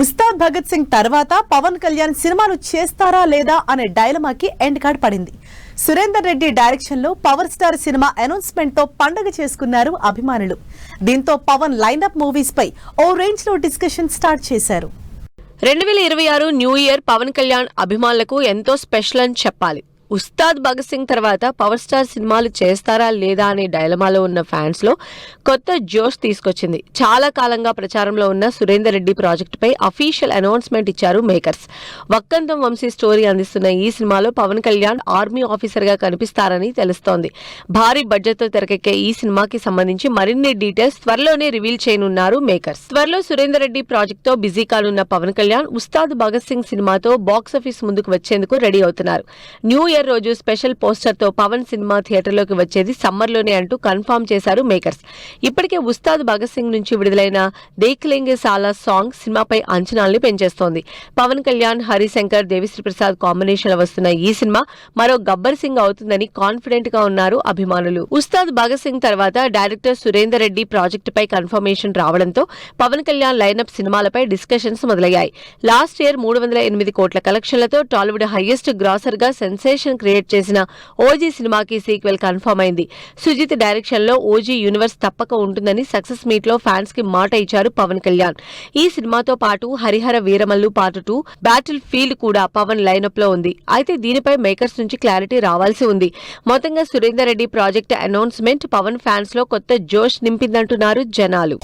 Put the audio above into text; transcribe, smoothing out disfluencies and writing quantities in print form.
ఉస్తాద్ భగత్ సింగ్ తర్వాత పవన్ కళ్యాణ్ సినిమాలు చేస్తారా లేదా అనే డైలమాకి ఎండ్ కార్డ్ పడింది. సురేందర్ రెడ్డి డైరెక్షన్ లో పవర్ స్టార్ సినిమా అనౌన్స్మెంట్ తో పండగ చేసుకున్నారు అభిమానులు. దీంతో పవన్ లైనప్ మూవీస్ పై ఓ రేంజ్ లో డిస్కషన్ స్టార్ట్ చేశారు. 2026 న్యూ ఇయర్ పవన్ కళ్యాణ్ అభిమానులకు ఎంతో స్పెషల్ అని చెప్పాలి. ఉస్తాద్ భగత్ సింగ్ తర్వాత పవర్ స్టార్ సినిమాలు చేస్తారా లేదా అనే డైలమాలో ఉన్న ఫ్యాన్స్ లో కొత్త జోష్ తీసుకొచ్చింది. చాలా కాలంగా ప్రచారంలో ఉన్న సురేందర్ రెడ్డి ప్రాజెక్టుపై అఫీషియల్ అనౌన్స్మెంట్ ఇచ్చారు మేకర్స్. వక్కంతం వంశీ స్టోరీ అందిస్తున్న ఈ సినిమాలో పవన్ కళ్యాణ్ ఆర్మీ ఆఫీసర్ గా కనిపిస్తారని తెలుస్తోంది. భారీ బడ్జెట్ తో తెరకెక్కే ఈ సినిమాకి సంబంధించి మరిన్ని డీటెయిల్స్ త్వరలోనే రివీల్ చేయనున్నారు మేకర్స్. త్వరలో సురేందర్ రెడ్డి ప్రాజెక్ట్ తో బిజీ కానున్న పవన్ కళ్యాణ్ ఉస్తాద్ భగత్ సింగ్ సినిమాతో బాక్సాఫీస్ ముందుకు వచ్చేందుకు రెడీ అవుతున్నారు. న్యూ ఇయర్ రోజు స్పెషల్ పోస్టర్ తో పవన్ సినిమా థియేటర్లోకి వచ్చేది సమ్మర్ లోనే అంటూ కన్ఫర్మ్ చేశారు మేకర్స్. ఇప్పటికే ఉస్తాద్ భగత్ సింగ్ నుంచి విడుదలైన దేఖ్లేంగే సాలా సాంగ్ సినిమాపై అంచనాల్ని పెంచేస్తోంది. పవన్ కళ్యాణ్, హరిశంకర్, దేవిశ్రీ ప్రసాద్ కాంబినేషన్ లో వస్తున్న ఈ సినిమా మరో గబ్బర్ సింగ్ అవుతుందని కాన్ఫిడెంట్ గా ఉన్నారు అభిమానులు. ఉస్తాద్ భగత్ సింగ్ తర్వాత డైరెక్టర్ సురేందర్ రెడ్డి ప్రాజెక్టు పై కన్ఫర్మేషన్ రావడంతో పవన్ కళ్యాణ్ లైనప్ సినిమాలపై డిస్కషన్స్ మొదలయ్యాయి. లాస్ట్ ఇయర్ 308 కోట్ల కలెక్షన్లతో టాలీవుడ్ హైయెస్ట్ గ్రాసర్ గా సెన్సేషన్ క్రియేట్ చేసిన ఓజీ సినిమాకి సీక్వెల్ కన్ఫర్మ్ అయింది. సుజిత్ డైరెక్షన్ లో ఓజీ యూనివర్స్ తప్పక ఉంటుందని సక్సెస్ మీట్ లో ఫ్యాన్స్ కి మాట ఇచ్చారు పవన్ కళ్యాణ్. ఈ సినిమాతో పాటు Harihara Veeramallu part 2, battle field కూడా పవన్ లైనప్ లో ఉంది. అయితే దీనిపై మేకర్స్ నుంచి క్లారిటీ రావాల్సి ఉంది. మొత్తంగా Surender Reddy project announcement Pawan fans లో కొత్త జోష్ నింపిందంటున్నారు జనాలు.